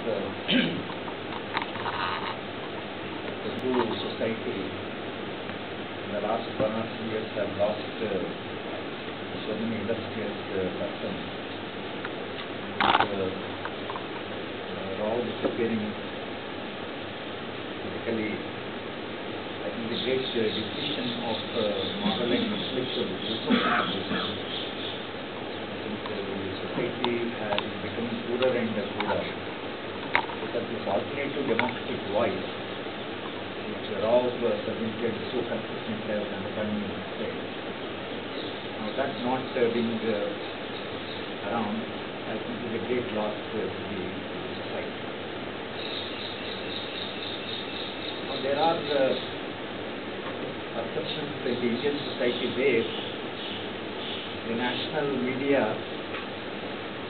the Hindu society in the last 1 or 2 years have lost so many illustrious persons. Rao disappearing, basically, I think the great decision of moral and intellectual resources. The society is becoming poorer and poorer because this alternative democratic voice, which Rao presented so consistently as Dandapani said, now that not being around, I think is a great loss to the society. Now there are perceptions in the Indian society where the national media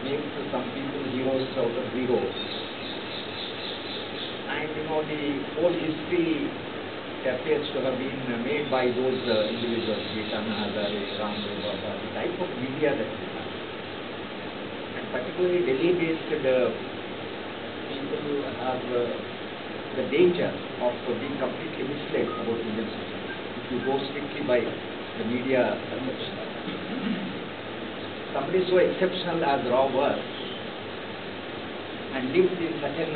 makes some people heroes out of zeros. And the whole history appears to have been made by those individuals, Anna Hazare, Ramdev Baba, the type of media that we have. And particularly Delhi-based people have the danger of being completely misled about Indian society if you go strictly by the media perception. Somebody so exceptional as Rao was and lived in such an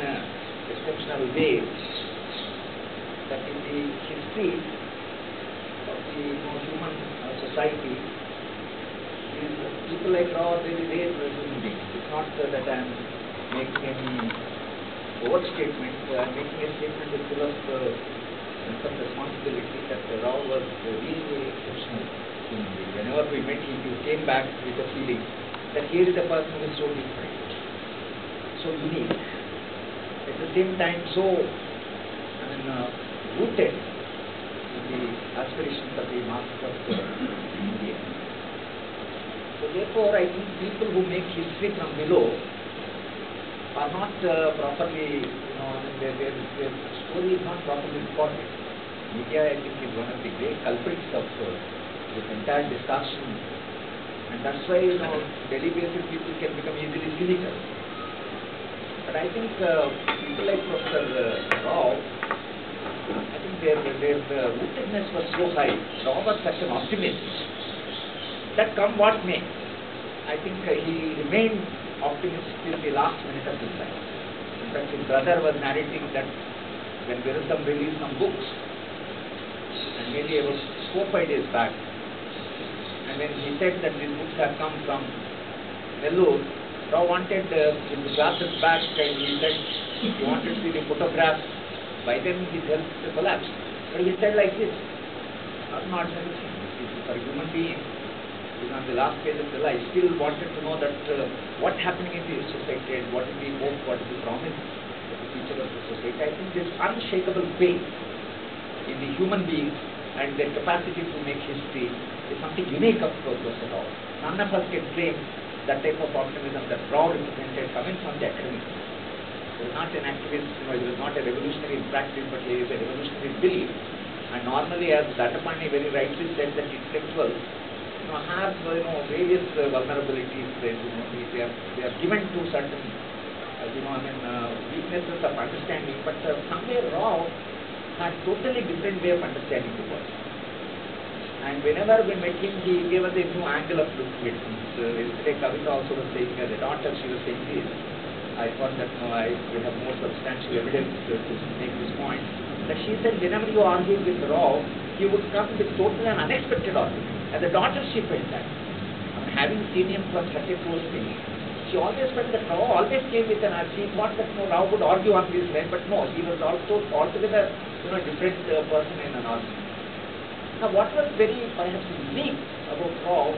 exceptional way that in the history of the human society, people like Rao are very rare human beings. It's not that I am making any overt statement. I am making a statement with full of sense of responsibility that Rao was really exceptional human being. Whenever we met him, he came back with a feeling that here is a person who is so different, so unique, at the same time so rooted in the aspirations of the masses of India. So therefore, I think people who make history from below are not properly, their story is not properly recorded. Media, I think, is one of the great culprits of this entire discussion, and that's why Delhi-based people can become easily cynical. But I think people like Professor Rao, I think their rootedness was so high. Rao was such an optimist that come what may, I think he remained optimistic till the last minute of his life. In fact, his brother was narrating that when Virasam released some books, and maybe about 4 or 5 days back, and when he said that these books have come from Nellore, Rao wanted his glasses back, and he said he wanted to see the photograph. By then his health collapsed. But he said like this, not an ordinary thing. For a human being who is on the last phase of the life, still wanted to know that what happening in the society and what is the hope, what is the promise of the future of the society. I think this unshakable faith in the human beings and their capacity to make history is something unique of Professor Rao. None of us can claim that type of optimism that Rao represented coming from the academic. He was not an activist, he was not a revolutionary in practice, but he is a revolutionary in belief. And normally, as Dandapani very rightly said, that intellectuals have various vulnerabilities. They are given to certain weaknesses of understanding, but somewhere Rao had totally different way of understanding the world. And whenever we met him, he gave us a new angle of looking at things. Yesterday, Kavita also was saying, as a daughter, she was saying this. I thought that we have more substantial evidence to make this point. That she said, whenever you argued with Rao, he would come with totally an unexpected argument. As a daughter, she felt that. Having seen him from such a close thing, she always felt that Rao always came with an argument. She thought that Rao would argue on this line, but no, he was also altogether a different person in an argument. Now, what was very perhaps unique about Rao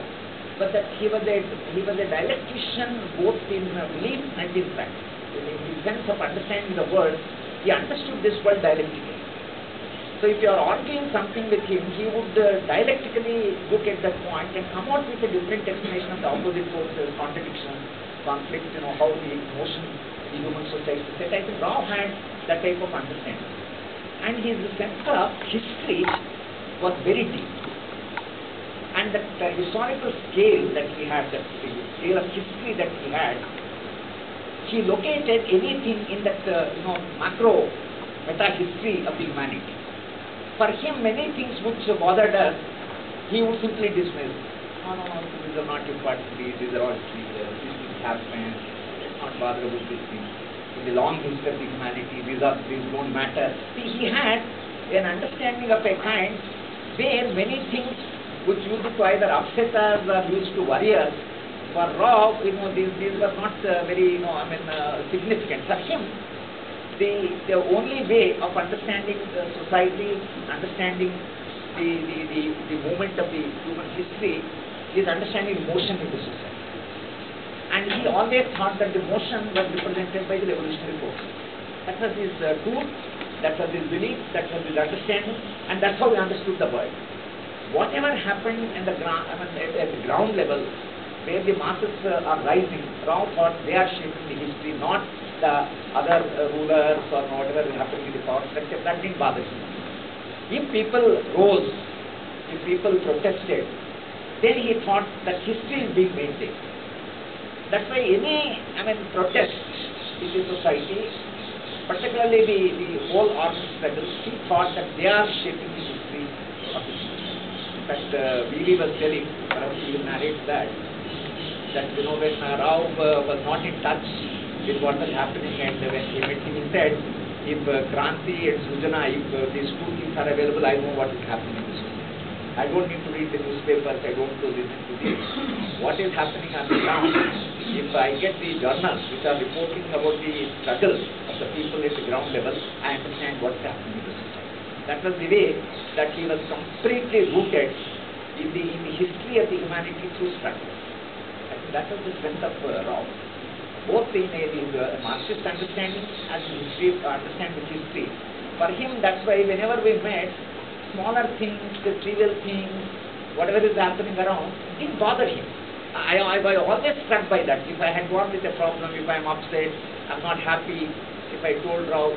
was that he was a dialectician both in belief and in practice. In his sense of understanding the world, he understood this world dialectically. So if you are arguing something with him, he would dialectically look at that point and come out with a different explanation of the opposite forces, contradictions, conflict, how the emotions in the human society is set. I think Rao had that type of understanding. And his sense of history was very deep. And the historical scale that he had, the scale of history that he had, he located anything in that macro meta history of the humanity. For him, many things which bothered us, he would simply dismiss. No, these are not important. These are all trivial. These things happen. Let's not bother with these things. In the long history of the humanity, these don't matter. See, he had an understanding of a kind where many things which used to either upset us or used to worry us, for Rao, these were not very, significant. For him, the only way of understanding the society, understanding the movement of the human history is understanding motion in the society. And he always thought that the motion was represented by the revolutionary force. That was his tool, that was his belief, that was his understanding, and that's how he understood the world. Whatever happened in the at the ground level, where the masses are rising, Rao thought they are shaping the history, not the other rulers or whatever is happening in the power structure. That didn't bother him. If people rose, if people protested, then he thought that history is being maintained. That's why any protest in the society, particularly the whole armed struggles, he thought that they are shaping the history of the society. In fact, Veely was telling, perhaps he will narrate that when Rao was not in touch with what was happening, and when he met him, he said, if Kranti and Sujana, if these two things are available, I know what is happening in the society. I don't need to read the newspapers, I don't need to listen to this. What is happening on the ground, if I get the journals which are reporting about the struggle of the people at the ground level, I understand what's happening in the society. That was the way that he was completely rooted in the history of the humanity through struggle. I think that was the strength of Rao. Both in his Marxist understanding and history, understanding history. For him, that's why whenever we met, smaller things, the trivial things, whatever is happening around, didn't bother him. I was always struck by that. If I had gone with a problem, if I'm upset, I'm not happy, if I told Rao,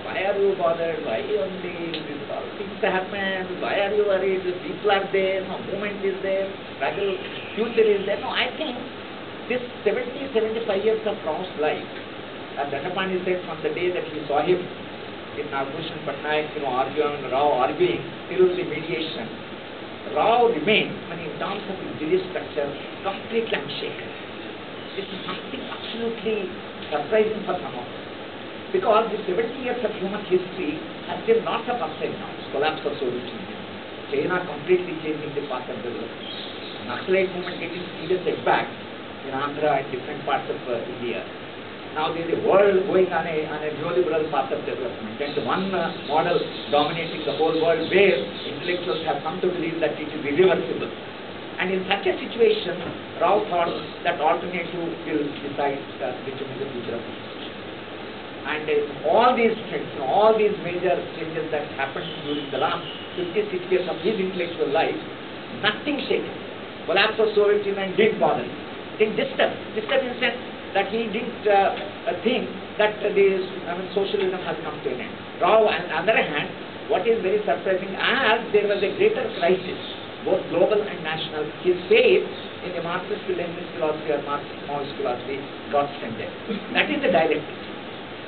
why are you bothered? Why only these all things happen? Why are you worried? The people are there, no movement is there, struggle, future is there. No, I think this 75 years of Rao's life, as Dandapani said, from the day that he saw him in Nagbhushan Patnaik, Rao arguing till the mediation, Rao remained, in terms of his belief structure, completely unshaken. This is something absolutely surprising for some of us. Because the 70 years of human history has been lots of ups and downs, collapse of Soviet Union, China completely changing the path of development, Naxalite movement getting serious setback in Andhra and different parts of India. Now there is a world going on a neoliberal path of development, and one model dominating the whole world where intellectuals have come to believe that it is irreversible. And in such a situation, Rao thought that alternative will decide which is the future of history. And all these things, all these major changes that happened during the last 56 years of his intellectual life, nothing shaken. Collapse of Soviet Union didn't bother him. Didn't disturb in the sense that he didn't think that socialism has come to an end. Rao, on the other hand, what is very surprising, as there was a greater crisis, both global and national, his faith in the Marxist-Leninist philosophy or Marxist-Maoist philosophy got strengthened. That is the dialectic.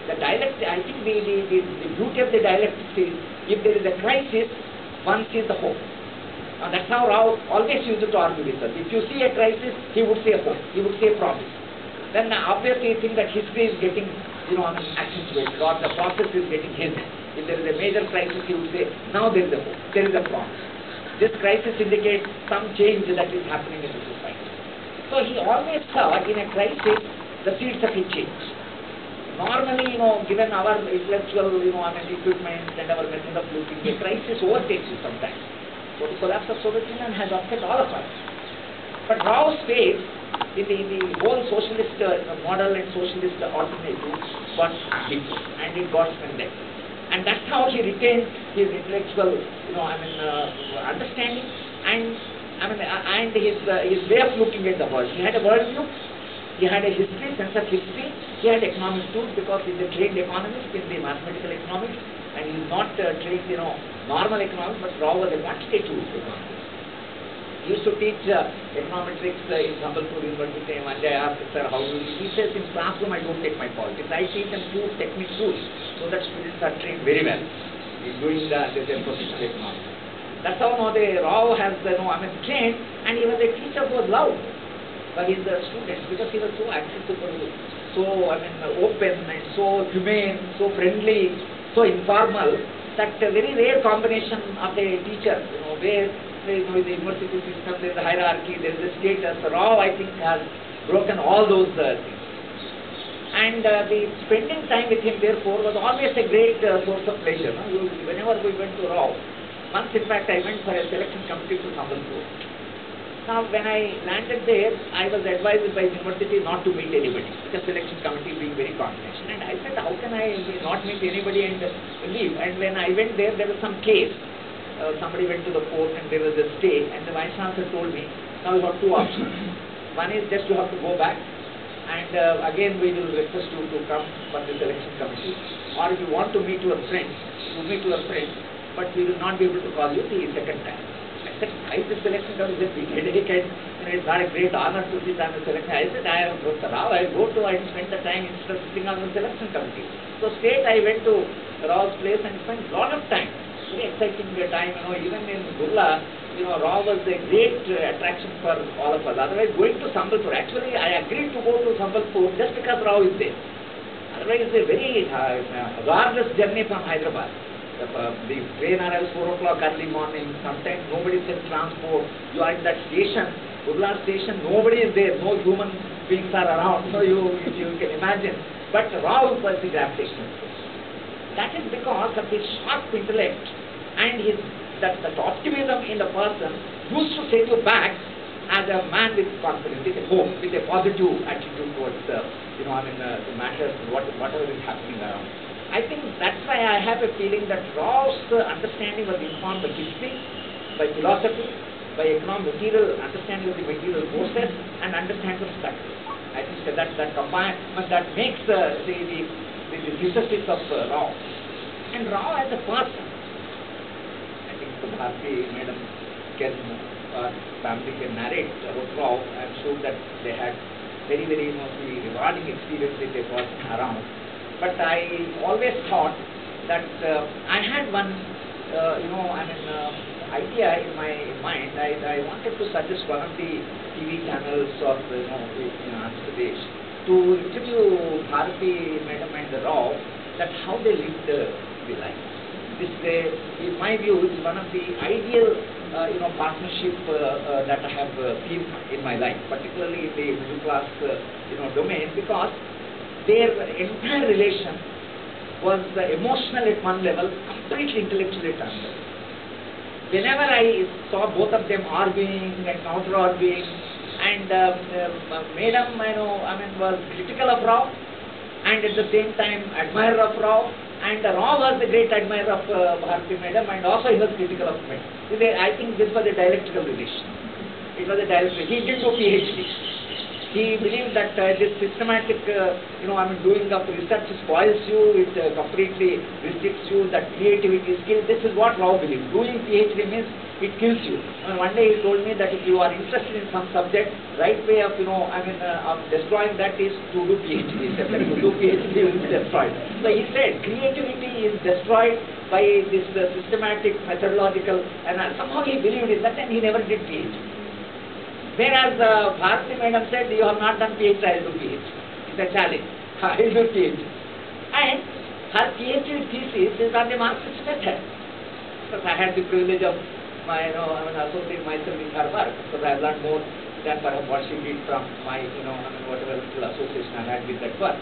The dialectic, I think the beauty of the dialectic is, if there is a crisis, one sees the hope. Now that's how Rao always used to argue with us. If you see a crisis, he would say hope, he would say promise. Then obviously you think that history is getting, accentuated, or the process is getting hidden. If there is a major crisis, he would say, now there is a hope, there is a promise. This crisis indicates some change that is happening in the society. So he always saw in a crisis the seeds of a change. Normally, given our intellectual, equipment and our method of looking, a crisis overtakes you sometimes. So the collapse of Soviet Union has upset all of us. But Rao's faith in the whole socialist model and socialist alternative got big, and it got strengthened. And that's how he retained his intellectual, understanding and his way of looking at the world. He had a worldview. He had a history, sense of history. He had economic tools because he's a trained economist in the mathematical economics, and he's not trained, normal economics, but Rao was a quantitative economist. He used to teach econometrics in Sambalpur University. One day I asked, sir, how do you? He says, in classroom I don't take my politics. I teach them two technique tools so that students are trained very well in doing the professional economics. That's how now the Rao has trained, and he was a teacher who was loved by his students because he was so accessible, so open and so humane, so friendly, so informal. That a very rare combination of a teacher, where the university system, there is a hierarchy, there is a status. Rao, I think, has broken all those things. And the spending time with him, therefore, was always a great source of pleasure. Whenever we went to Rao, once in fact I went for a selection committee to Sambalpur. Now, when I landed there, I was advised by the university not to meet anybody, because selection committee being very confidential. And I said, how can I not meet anybody and leave? And when I went there, there was some case. Somebody went to the court and there was a stay, and the vice chancellor told me, now you have two options. One is just you have to go back, and again we will request you to come for the selection committee. Or if you want to meet your friends, you meet your friends, but we will not be able to call you the second time. I said, the selection committee is a big headache, and it's not a great honor to sit on the selection. I said, I am Dr. Rao, I go to and spend the time instead of sitting on the selection committee. So straight I went to Rao's place and spent a lot of time, very exciting time, even in Burla, Rao was a great attraction for all of us. Otherwise, going to Sambalpur, actually I agreed to go to Sambalpur just because Rao is there. Otherwise, it's a very hazardous journey from Hyderabad. The train arrives 4 o'clock early morning, sometimes nobody sends transport, you are in that station, Burla station, nobody is there, no human beings are around, so you can imagine. But Rao was the gravitational force. That is because of his sharp intellect and that optimism in the person used to take you back as a man with confidence, with a hope, with a positive attitude towards the matters, whatever is happening around. I think that's why I have a feeling that Rao's understanding was informed by history, by philosophy, by material understanding of the material process, and understanding of structure. I think that makes the synthesis of Rao. And Rao as a person, I think Bharti Madam family can narrate about Rao. I'm sure that they had very, very rewarding experience with a person around. But I always thought that I had one, idea in my mind. I wanted to suggest one of the TV channels of, in Andhra Pradesh to interview Bharati Madam and Rao, that how they lived the life. This, in my view, is one of the ideal, partnership that I have seen in my life, particularly in the middle class, domain, because their entire relation was emotional at one level, completely intellectual at another. Whenever I saw both of them arguing and counter-arguing, and Madam, was critical of Rao, and at the same time admirer of Rao, and Rao was the great admirer of Bharati Madam, and also he was critical of Madam. I think this was a dialectical relation. It was a dialectical. He didn't do PhD. He believed that this systematic, doing of research spoils you, it completely restricts you, that creativity, skill. This is what Rao believed. Doing PhD means it kills you. And one day he told me that if you are interested in some subject, right way of, of destroying that is to do PhD. He said that to do PhD will be destroyed. So he said creativity is destroyed by this systematic, methodological, and somehow he believed in that, and he never did PhD. Whereas Bharati Madam said, you have not done PhD, I will do PhD. It's a challenge. I will do PhD. And her PhD thesis is on the Marxist method. Because I had the privilege of associating myself with her work, because I have learned more than perhaps what she did from my, whatever little association I had with that work.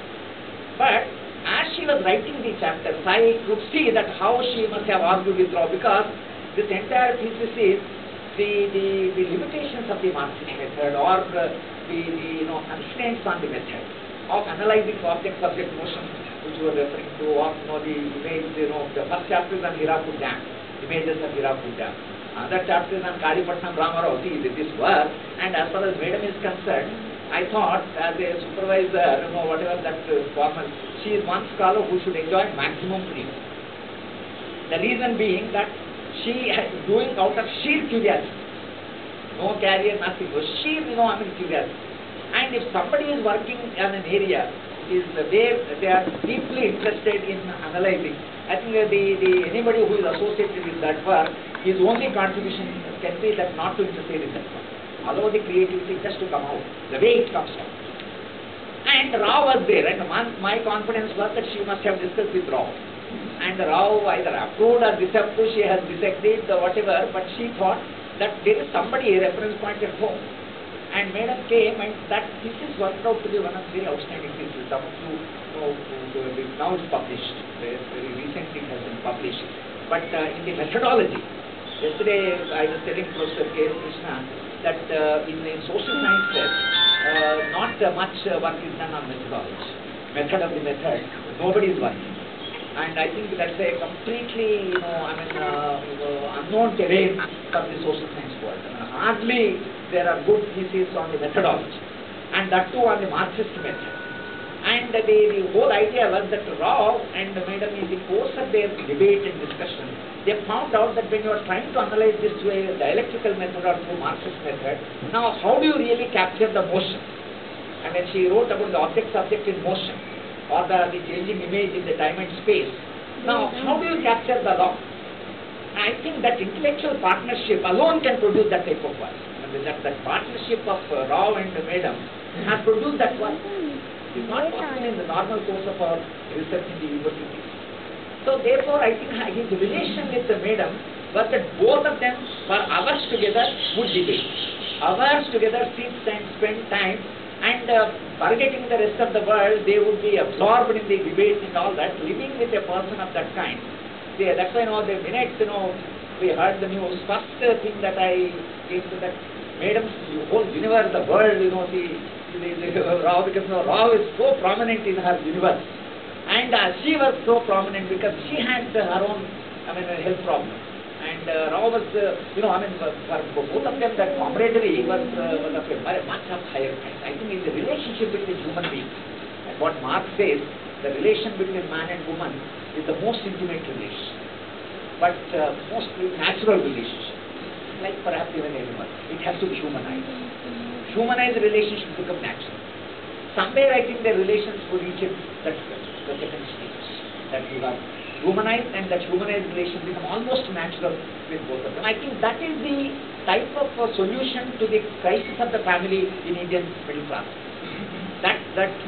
But as she was writing the chapters, I could see that how she must have argued with Rao, because this entire thesis is the limitations of the Marxist method, or the constraints on the method of analyzing object-subject motion, which you were referring to, or the image, the first chapter is on Hirakud Dam, images of Hirakud Dam. Another chapter is on Karipatnam Ramarao. See, this work, and as far as Madam is concerned, I thought as a supervisor, whatever that formal, she is one scholar who should enjoy maximum freedom. The reason being that she is doing out of sheer curiosity. no career, nothing. So sheer, curiosity. And if somebody is working in an area, is where they are deeply interested in analyzing, I think anybody who is associated with that work, his only contribution can be that not to interfere in that work. Allow the creativity just to come out, the way it comes out. And Rao was there, and my confidence was that she must have discussed with Rao. And Rao either approved or disapproved, she has disagreed, whatever, but she thought that there is somebody, a reference point at home. And Madam came, and that thesis worked out to be one of the very outstanding theses. Some of you know, now it's published, very recently it has been published. But in the methodology, yesterday I was telling Professor K. Krishna that in social sciences, not much work is done on methodology. Method of the method, nobody is working. And I think that's a completely, unknown terrain for the social science world. Hardly there are good theses on the methodology, and that too on the Marxist method. And the whole idea was that Rao and Madam, in the course of their debate and discussion, they found out that when you are trying to analyze this through a dialectical method or through Marxist method, now how do you really capture the motion? And when she wrote about the object-subject in motion, or the changing image in the time and space, now how do you capture the law? I think that intellectual partnership alone can produce that type of work. That partnership of Rao and Madam has produced that work. It is not possible in the normal course of our research in the universities. So therefore, I think his relation with the Madam was that both of them for hours together would debate. Hours together sit and spend time, and forgetting the rest of the world, they would be absorbed in the debate and all that. Living with a person of that kind, that's why the minute we heard the news, first thing that I came to that Madam's whole universe, the world, Rao, because Rao is so prominent in her universe, and she was so prominent because she had her own, health problem, and Rao was, for both of them, that camaraderie was of a much higher kind. I think in the relationship between human beings, and what Marx says, the relation between man and woman is the most intimate relation, but most natural relationship. Like perhaps even animal, it has to be humanized. Humanized relationships become natural. Somewhere I think the relations would reach the second stage, that you have humanized, and that humanized relations become almost natural with both of them. I think that is the type of solution to the crisis of the family in Indian middle class. That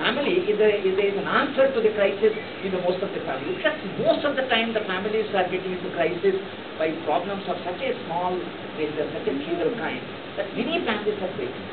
family is an answer to the crisis in the most of the families. Because most of the time the families are getting into crisis by problems of such a small nature, such a trivial kind, that many families are breaking.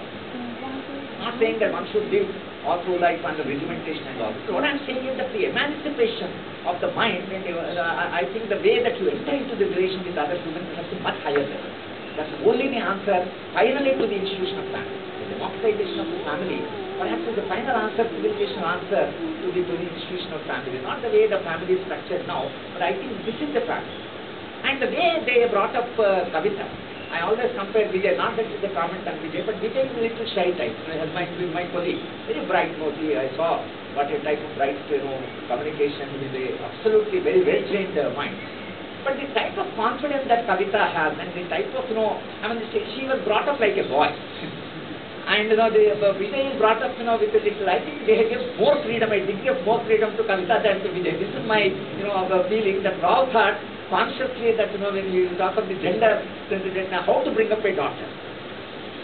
Not saying that one should live all through life under regimentation and all. So what I am saying is that the emancipation of the mind, and I think the way that you enter into the relation with other humans has a much higher level. That's only the answer finally to the institution of family. The democratization of the family perhaps is the final answer, civilizational answer to the institution of family. Not the way the family is structured now, but I think this is the family. And the way they brought up Kavita, I always compare Vijay, not that it's a comment on Vijay, but Vijay is a little shy type. As my colleague, very bright, I saw what a type of bright, communication with a absolutely very well-trained mind. But the type of confidence that Kavita has, and the type of, she was brought up like a boy. And Vijay is brought up, with a little, I think they give more freedom, a degree of more freedom to Kavita than to Vijay. This is my, feeling that Rao thought consciously that, when you talk of the gender, how to bring up a daughter.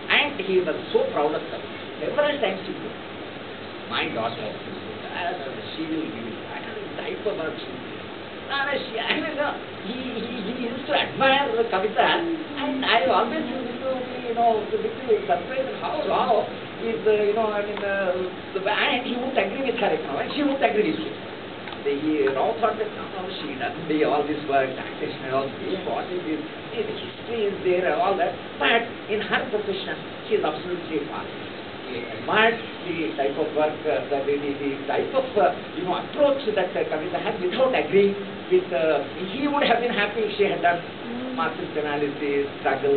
And he was so proud of her. Several times he said, my daughter, she will give it. I don't know the type of work she will do. He used to admire Kavita, and I always used to be, surprised how Rao is, and he won't agree with her, and she won't agree with him. Rao thought that no, she doesn't do all this work, taxation and all this, what is this, the history is there and all that, but in her profession, she is absolutely fast. He admired the type of work, the type of approach that Kavita had without agreeing with, he would have been happy if she had done Marxist analysis, struggle,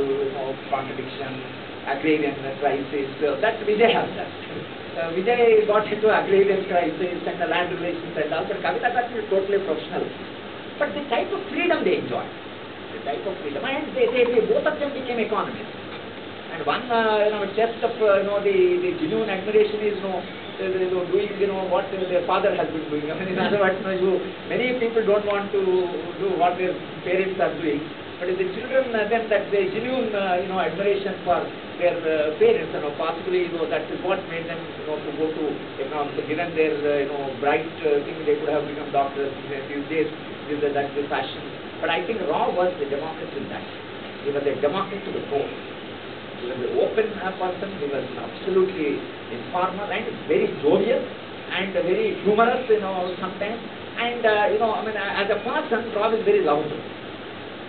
contradiction, agrarian crisis, that Vijay has done. Vijay got into agrarian crisis and the land relations and all, but Kavita got into totally professional. But the type of freedom they enjoyed, and they both of them became economists. And one test of the genuine admiration is doing what their father has been doing. I mean, in other words, many people don't want to do what their parents are doing, but if the children then that the genuine admiration for their parents, possibly that is what made them to go to given their bright thing, they could have become doctors these days. That's the fashion. But I think Rao was the Democrat in that. He was a Democrat to the core. He was an open person. He was absolutely informal and very jovial and very humorous, sometimes. And I mean, as a person, Rao is very lovable.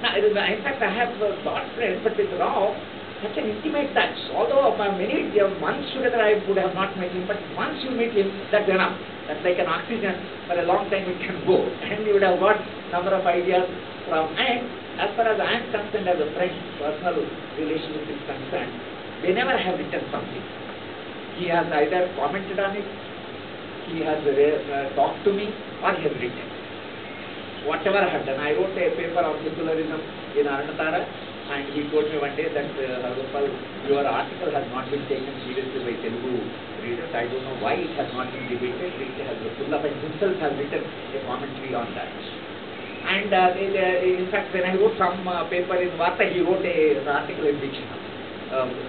Now, in fact, I have thought friends, but with Rao, such an intimate touch. Although many months together I would have not met him, but once you meet him, that's enough. That's like an oxygen. For a long time it can go, and you would have got number of ideas from. And as far as I am concerned, as a friend, personal relationship is concerned, they never have written something. He has either commented on it, he has talked to me, or he has written. Whatever I have done, I wrote a paper on secularism in Aranatara, and he told me one day that Hargopal, your article has not been taken seriously by Telugu readers. I don't know why it has not been debated. Pullappan himself has written a commentary on that. And in fact, when I wrote some paper in Varta, he wrote an article in Dictionary,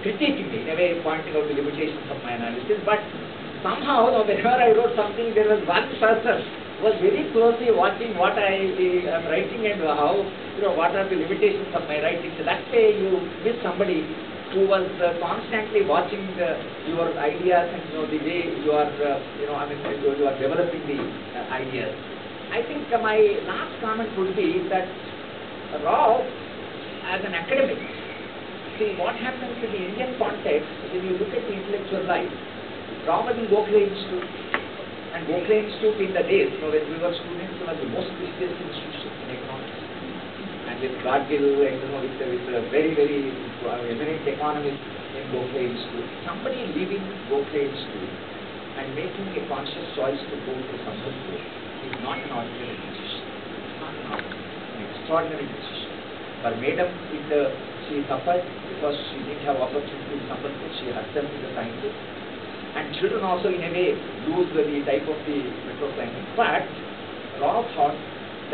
critiquing me, in a way pointing out the limitations of my analysis. But somehow, whenever I wrote something, there was one person was very closely watching what I am writing and how, what are the limitations of my writing. So that way you miss somebody who was constantly watching your ideas and the way you are, you are developing the ideas. I think my last comment would be that Rao, as an academic, see what happens in the Indian context when you look at the intellectual life. Rao was in Gokhale Institute. And Gokhale Institute in the days, when we were students, was the most prestigious institution in economics. And with Gargill and with very, very eminent economists in Gokhale Institute, somebody leaving Gokhale Institute and making a conscious choice to go to Sambalpur is not an ordinary decision. It's not an extraordinary decision. For Madam, she suffered because she didn't have opportunity in Sambalpur. She herself is a scientist. And children also in a way lose the type of the microclimate. But Rao thought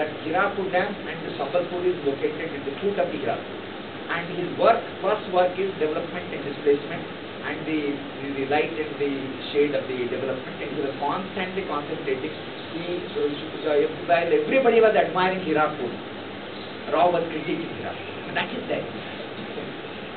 that Hirakud Dam and the Sambalpur is located at the foot of the Hirakud. And his first work is development and displacement and the light and the shade of the development. And he was constantly concentrating. While everybody was admiring Hirakud, Rao was critiquing Hirakud. And that is there.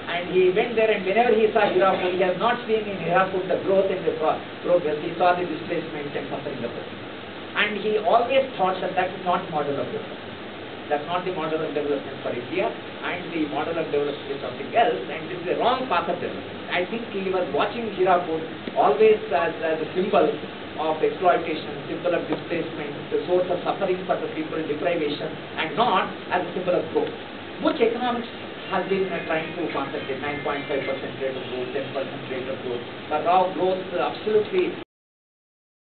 And he went there, and whenever he saw Hirakud, he has not seen in Hirakud the growth and the progress. He saw the displacement and suffering of the people. And he always thought that that is not model of development. That's not the model of development for India, and the model of development is something else, and this is the wrong path of development. I think he was watching Hirakud always as a symbol of exploitation, symbol of displacement, the source of suffering for the people, deprivation, and not as a symbol of growth, which economics has been trying to concentrate. 9.5% rate of growth, 10% rate of growth. But Rao growth absolutely